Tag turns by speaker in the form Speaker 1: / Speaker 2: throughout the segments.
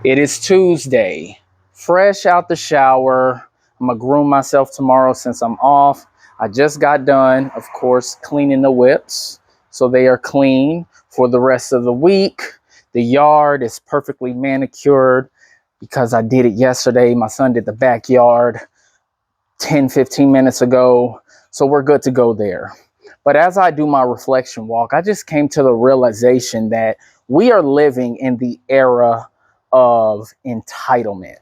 Speaker 1: It is Tuesday, fresh out the shower. I'm gonna groom myself tomorrow since I'm off. I just got done, of course, cleaning the whips, so they are clean for the rest of the week. The yard is perfectly manicured because I did it yesterday. My son did the backyard 10-15 minutes ago, so we're good to go there. But as I do my reflection walk, I just came to the realization that we are living in the era of entitlement.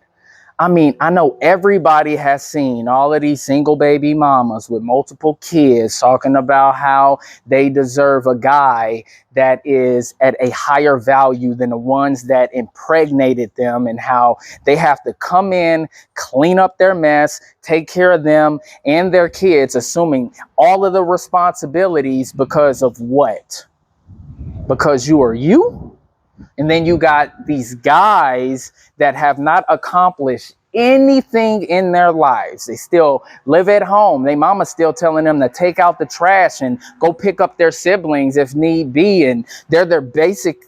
Speaker 1: I mean, I know everybody has seen all of these single baby mamas with multiple kids talking about how they deserve a guy that is at a higher value than the ones that impregnated them, and how they have to come in, clean up their mess, take care of them and their kids, assuming all of the responsibilities because of what? Because you are you? And then you got these guys that have not accomplished anything in their lives. They still live at home. Their mama's still telling them to take out the trash and go pick up their siblings if need be. And they're their basic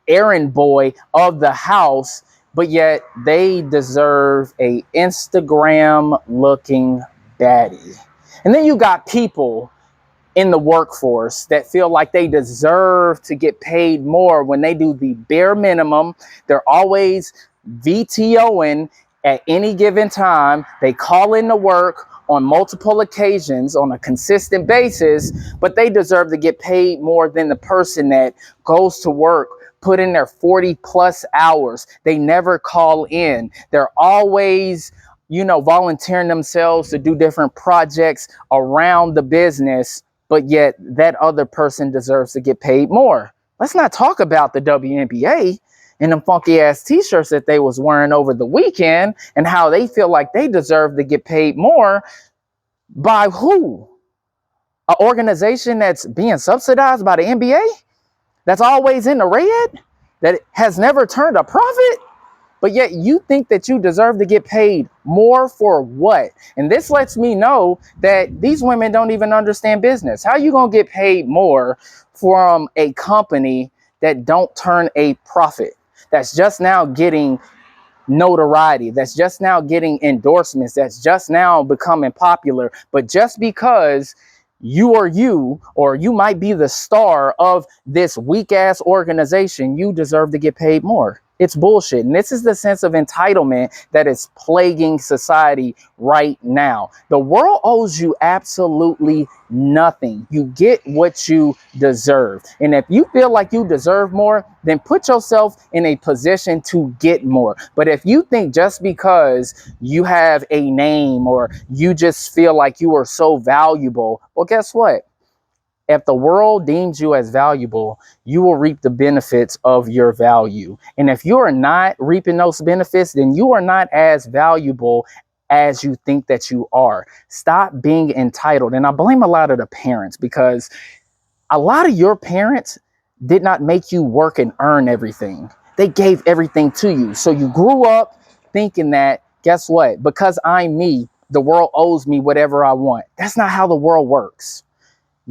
Speaker 1: errand boy of the house. But yet they deserve a Instagram looking baddie. And then you got people in the workforce that feel like they deserve to get paid more when they do the bare minimum. They're always VTOing at any given time. They call in to work on multiple occasions on a consistent basis, but they deserve to get paid more than the person that goes to work, put in their 40 plus hours. They never call in. They're always, volunteering themselves to do different projects around the business, but yet that other person deserves to get paid more. Let's not talk about the WNBA and them funky ass t-shirts that they was wearing over the weekend and how they feel like they deserve to get paid more by who? An organization that's being subsidized by the NBA? That's always in the red? That has never turned a profit? But yet you think that you deserve to get paid more for what? And this lets me know that these women don't even understand business. How are you going to get paid more from a company that don't turn a profit? That's just now getting notoriety. That's just now getting endorsements. That's just now becoming popular. But just because you, or you might be the star of this weak ass organization, you deserve to get paid more. It's bullshit. And this is the sense of entitlement that is plaguing society right now. The world owes you absolutely nothing. You get what you deserve. And if you feel like you deserve more, then put yourself in a position to get more. But if you think just because you have a name or you just feel like you are so valuable, well, guess what? If the world deems you as valuable, you will reap the benefits of your value. And if you are not reaping those benefits, then you are not as valuable as you think that you are. Stop being entitled. And I blame a lot of the parents, because a lot of your parents did not make you work and earn everything. They gave everything to you. So you grew up thinking that, guess what? Because I'm me, the world owes me whatever I want. That's not how the world works.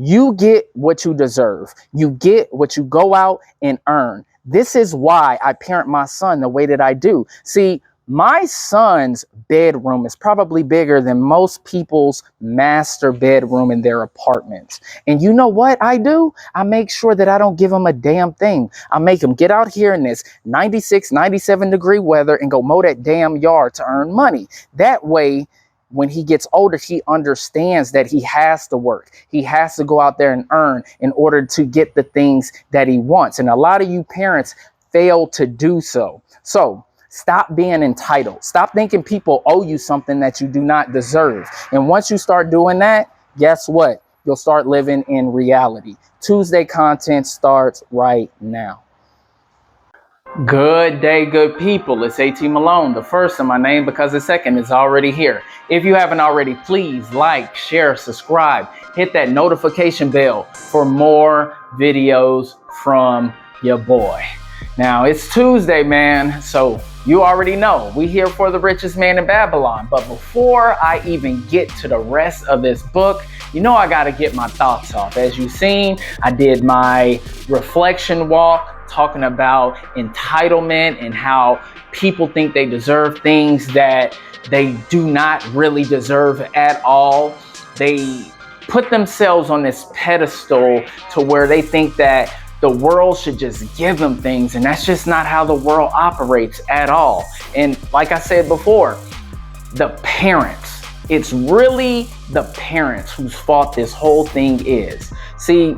Speaker 1: You get what you deserve. You get what you go out and earn. This is why I parent my son the way that I do. See, my son's bedroom is probably bigger than most people's master bedroom in their apartments. And you know what I do? I make sure that I don't give him a damn thing. I make him get out here in this 96, 97 degree weather and go mow that damn yard to earn money. That way, when he gets older, he understands that he has to work. He has to go out there and earn in order to get the things that he wants. And a lot of you parents fail to do so. So stop being entitled. Stop thinking people owe you something that you do not deserve. And once you start doing that, guess what? You'll start living in reality. Tuesday content starts right now. Good day, good people. It's AT Malone, the first in my name because the second is already here. If you haven't already, please like, share, subscribe, hit that notification bell for more videos from your boy. Now, it's Tuesday, man, so you already know we here for the richest man in Babylon. But before I even get to the rest of this book, you know I got to get my thoughts off. As you've seen, I did my reflection walk talking about entitlement and how people think they deserve things that they do not really deserve at all. They put themselves on this pedestal to where they think that the world should just give them things, and that's just not how the world operates at all. And like I said before, the parents, it's really the parents whose fault this whole thing is. See,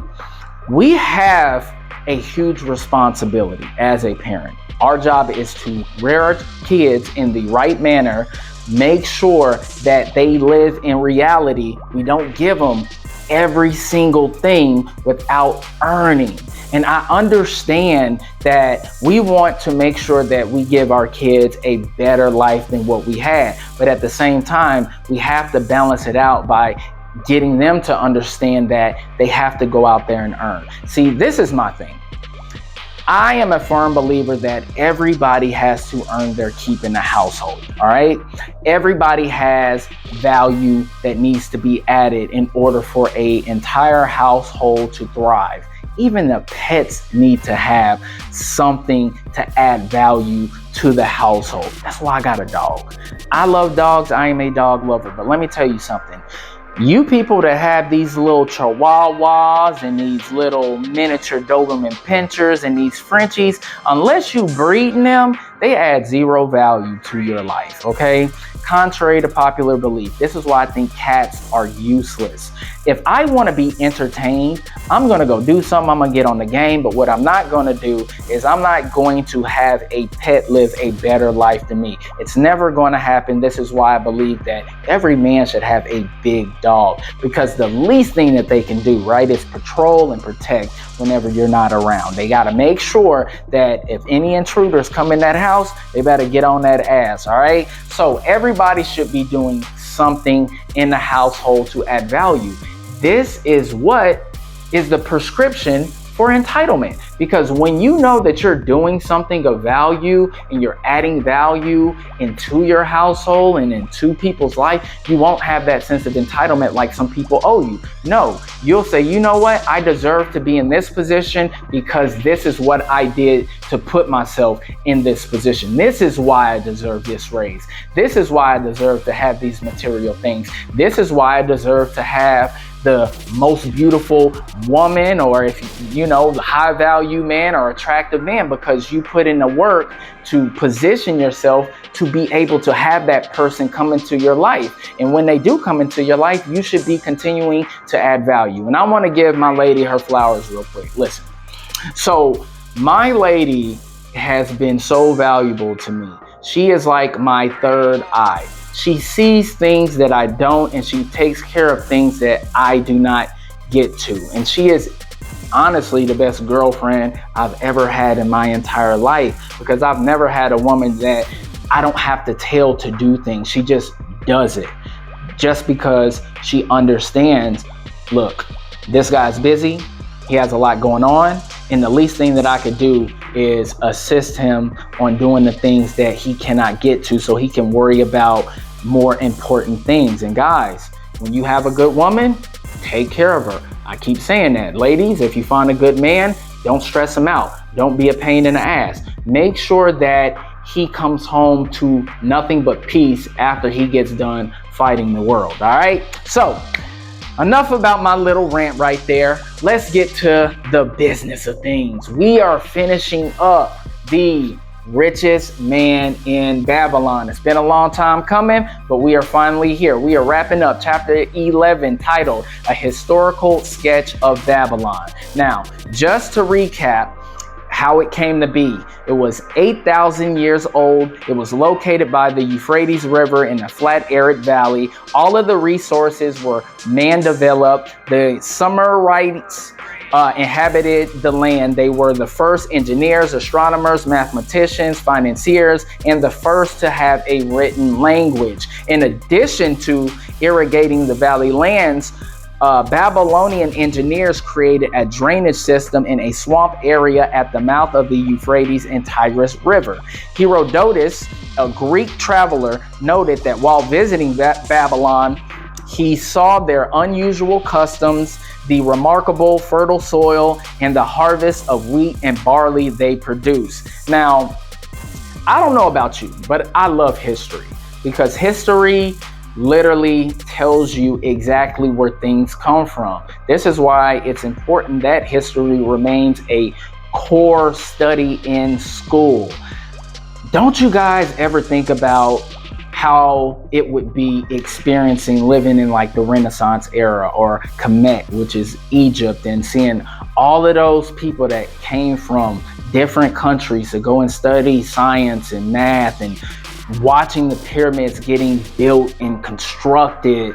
Speaker 1: we have a huge responsibility as a parent. Our job is to rear our kids in the right manner, make sure that they live in reality. We don't give them every single thing without earning. And I understand that we want to make sure that we give our kids a better life than what we had. But at the same time, we have to balance it out by getting them to understand that they have to go out there and earn. See, this is my thing. I am a firm believer that everybody has to earn their keep in the household, all right? Everybody has value that needs to be added in order for an entire household to thrive. Even the pets need to have something to add value to the household. That's why I got a dog. I love dogs. I am a dog lover. But let me tell you something. You people that have these little chihuahuas and these little miniature Doberman pinchers and these Frenchies, unless you breeding them, they add zero value to your life, okay? Contrary to popular belief, this is why I think cats are useless. If I want to be entertained, I'm going to go do something. I'm going to get on the game. But what I'm not going to do is I'm not going to have a pet live a better life than me. It's never going to happen. This is why I believe that every man should have a big dog, because the least thing that they can do, right, is patrol and protect whenever you're not around. They got to make sure that if any intruders come in that house, they better get on that ass, all right? So everybody should be doing something in the household to add value. This is what is the prescription for entitlement, because when you know that you're doing something of value and you're adding value into your household and into people's life, you won't have that sense of entitlement like some people owe you. No, you'll say, you know what? I deserve to be in this position because this is what I did to put myself in this position. This is why I deserve this raise. This is why I deserve to have these material things. This is why I deserve to have the most beautiful woman, or if you know, the high value man or attractive man, because you put in the work to position yourself to be able to have that person come into your life. And when they do come into your life, you should be continuing to add value. And I want to give my lady her flowers real quick. Listen, so my lady has been so valuable to me. She is like my third eye. She sees things that I don't, and she takes care of things that I do not get to. And she is honestly the best girlfriend I've ever had in my entire life, because I've never had a woman that I don't have to tell to do things. She just does it just because she understands, look, this guy's busy. He has a lot going on. And the least thing that I could do is assist him on doing the things that he cannot get to, so he can worry about more important things. And guys, when you have a good woman, take care of her. I keep saying that. Ladies, if you find a good man, don't stress him out. Don't be a pain in the ass. Make sure that he comes home to nothing but peace after he gets done fighting the world. All right? So, enough about my little rant right there. Let's get to the business of things. We are finishing up the Richest Man in Babylon. It's been a long time coming, but we are finally here. We are wrapping up chapter 11, titled A Historical Sketch of Babylon. Now, just to recap how it came to be. It was 8,000 years old. It was located by the Euphrates River in a flat, arid valley. All of the resources were man-developed. The Sumerites inhabited the land. They were the first engineers, astronomers, mathematicians, financiers, and the first to have a written language. In addition to irrigating the valley lands, Babylonian engineers created a drainage system in a swamp area at the mouth of the Euphrates and Tigris River. Herodotus, a Greek traveler, noted that while visiting Babylon, He saw their unusual customs, the remarkable fertile soil, and the harvest of wheat and barley they produce. Now, I don't know about you, but I love history because history literally tells you exactly where things come from. This is why it's important that history remains a core study in school. Don't you guys ever think about how it would be experiencing living in like the Renaissance era or Kemet, which is Egypt, and seeing all of those people that came from different countries to go and study science and math, and watching the pyramids getting built and constructed.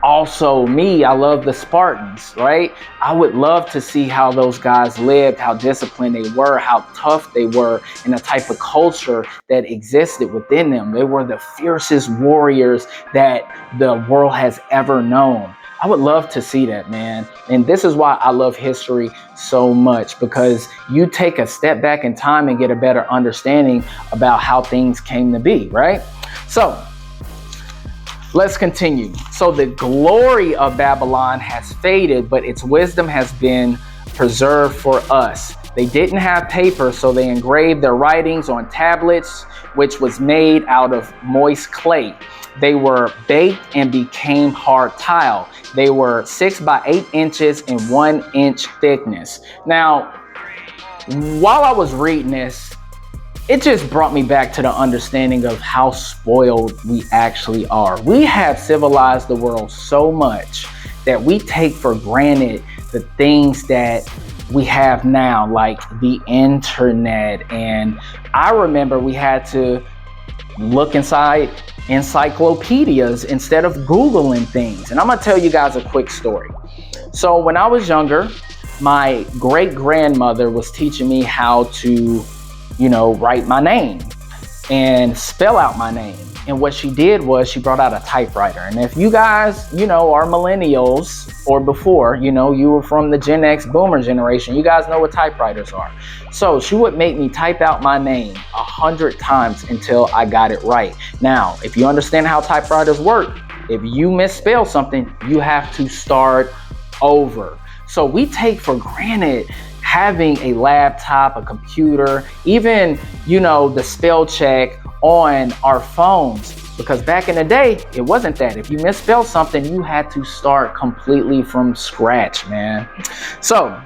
Speaker 1: Also, I love the Spartans, right? I would love to see how those guys lived, how disciplined they were, how tough they were, and the type of culture that existed within them. They were the fiercest warriors that the world has ever known. I would love to see that, man. And this is why I love history so much, because you take a step back in time and get a better understanding about how things came to be, right? So, let's continue. So the glory of Babylon has faded, but its wisdom has been preserved for us. They didn't have paper, so they engraved their writings on tablets, which was made out of moist clay. They were baked and became hard tile. They were 6 by 8 inches and 1 inch thickness. Now, while I was reading this, it just brought me back to the understanding of how spoiled we actually are. We have civilized the world so much that we take for granted the things that we have now, like the internet. And I remember we had to look inside encyclopedias instead of Googling things. And I'm gonna tell you guys a quick story. So when I was younger, my great grandmother was teaching me how to write my name and spell out my name. And what she did was she brought out a typewriter. And if you guys, are millennials or before, you were from the Gen X boomer generation, you guys know what typewriters are. So she would make me type out my name 100 times until I got it right. Now, if you understand how typewriters work, if you misspell something, you have to start over. So we take for granted having a laptop, a computer, even, the spell check on our phones. Because back in the day, it wasn't that. If you misspelled something, you had to start completely from scratch, man. So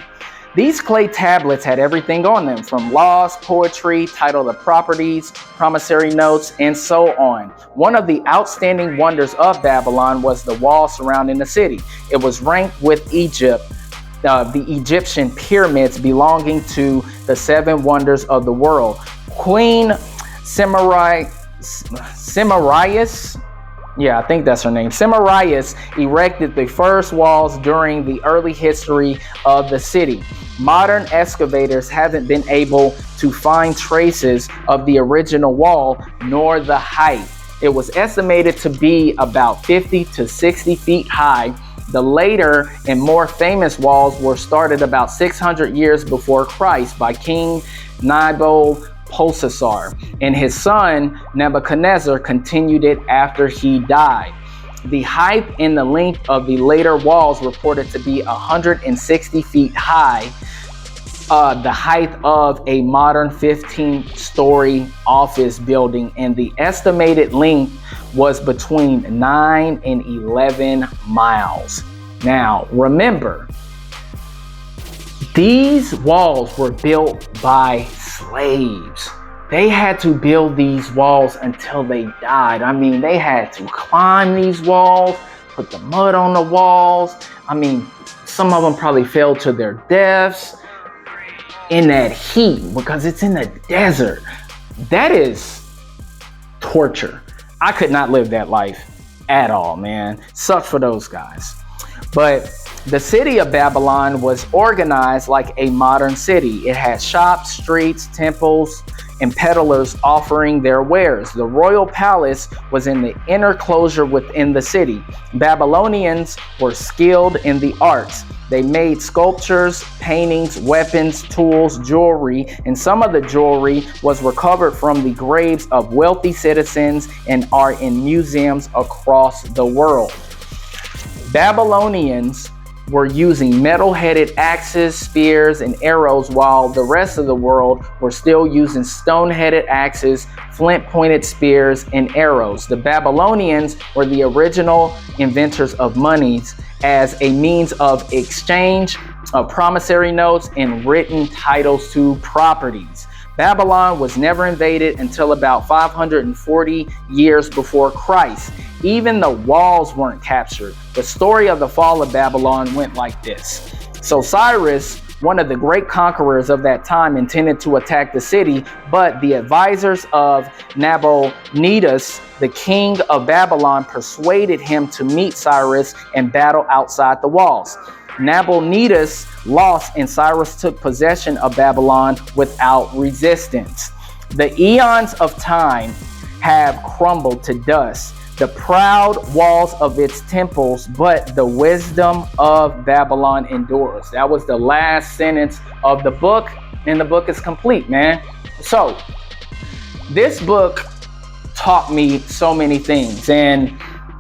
Speaker 1: these clay tablets had everything on them, from laws, poetry, title of properties, promissory notes, and so on. One of the outstanding wonders of Babylon was the wall surrounding the city. It was ranked with Egypt, the Egyptian pyramids belonging to the 7 wonders of the world. Queen Semiramis, I think that's her name, Semiramis erected the first walls during the early history of the city. Modern excavators haven't been able to find traces of the original wall nor the height. It was estimated to be about 50 to 60 feet high. The later and more famous walls were started about 600 years before Christ by King Nabopolassar, and his son Nebuchadnezzar continued it after he died. The height and the length of the later walls reported to be 160 feet high, the height of a modern 15-story office building, and the estimated length was between 9 and 11 miles. Now, remember, these walls were built by slaves. They had to build these walls until they died. I mean, they had to climb these walls, put the mud on the walls. I mean, some of them probably fell to their deaths in that heat because it's in the desert. That is torture. I could not live that life at all, man. Sucks for those guys. But the city of Babylon was organized like a modern city. It had shops, streets, temples, and peddlers offering their wares. The royal palace was in the inner closure within the city. Babylonians were skilled in the arts. They made sculptures, paintings, weapons, tools, jewelry, and some of the jewelry was recovered from the graves of wealthy citizens and are in museums across the world. Babylonians were using metal-headed axes, spears, and arrows, while the rest of the world were still using stone-headed axes, flint-pointed spears, and arrows. The Babylonians were the original inventors of monies as a means of exchange of promissory notes and written titles to properties. Babylon was never invaded until about 540 years before Christ. Even the walls weren't captured. The story of the fall of Babylon went like this. So Cyrus, one of the great conquerors of that time, intended to attack the city, but the advisors of Nabonidus, the king of Babylon, persuaded him to meet Cyrus and battle outside the walls. Nabonidus lost, and Cyrus took possession of Babylon without resistance. The eons of time have crumbled to dust, the proud walls of its temples, but the wisdom of Babylon endures. That was the last sentence of the book, and the book is complete, man. So this book taught me so many things, and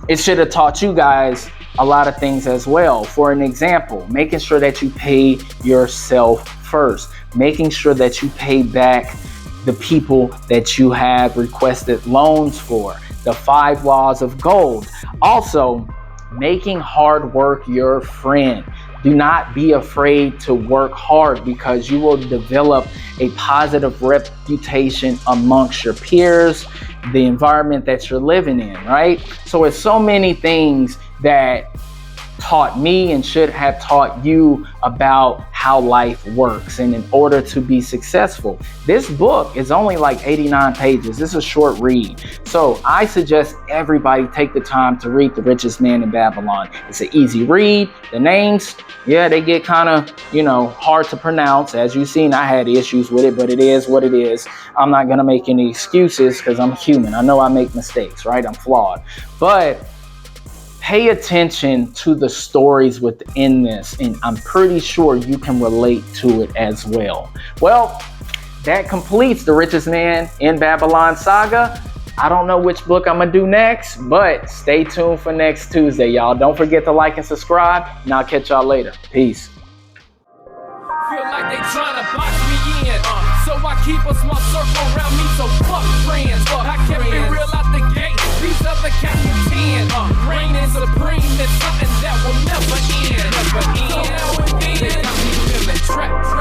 Speaker 1: it should have taught you guys a lot of things as well. For an example, making sure that you pay yourself first, making sure that you pay back the people that you have requested loans for, the 5 laws of gold. Also, making hard work your friend. Do not be afraid to work hard, because you will develop a positive reputation amongst your peers, the environment that you're living in, right? So it's so many things that taught me and should have taught you about how life works, and in order to be successful. This book is only like 89 pages. This is a short read. So I suggest everybody take the time to read The Richest Man in Babylon. It's an easy read. The names, yeah, they get kind of, hard to pronounce. As you've seen, I had issues with it, but it is what it is. I'm not going to make any excuses, because I'm human. I know I make mistakes, right? I'm flawed. But pay attention to the stories within this, and I'm pretty sure you can relate to it as well. Well, that completes The Richest Man in Babylon saga. I don't know which book I'm gonna do next, but stay tuned for next Tuesday, y'all. Don't forget to like and subscribe, and I'll catch y'all later. Peace.
Speaker 2: Feel like they trying to box me in, so I keep a small circle around me, so fuck friends. I kept it real out the gate, these other cats pretend. Reigning supreme is something that will never end. So now and then, they got me feeling trapped.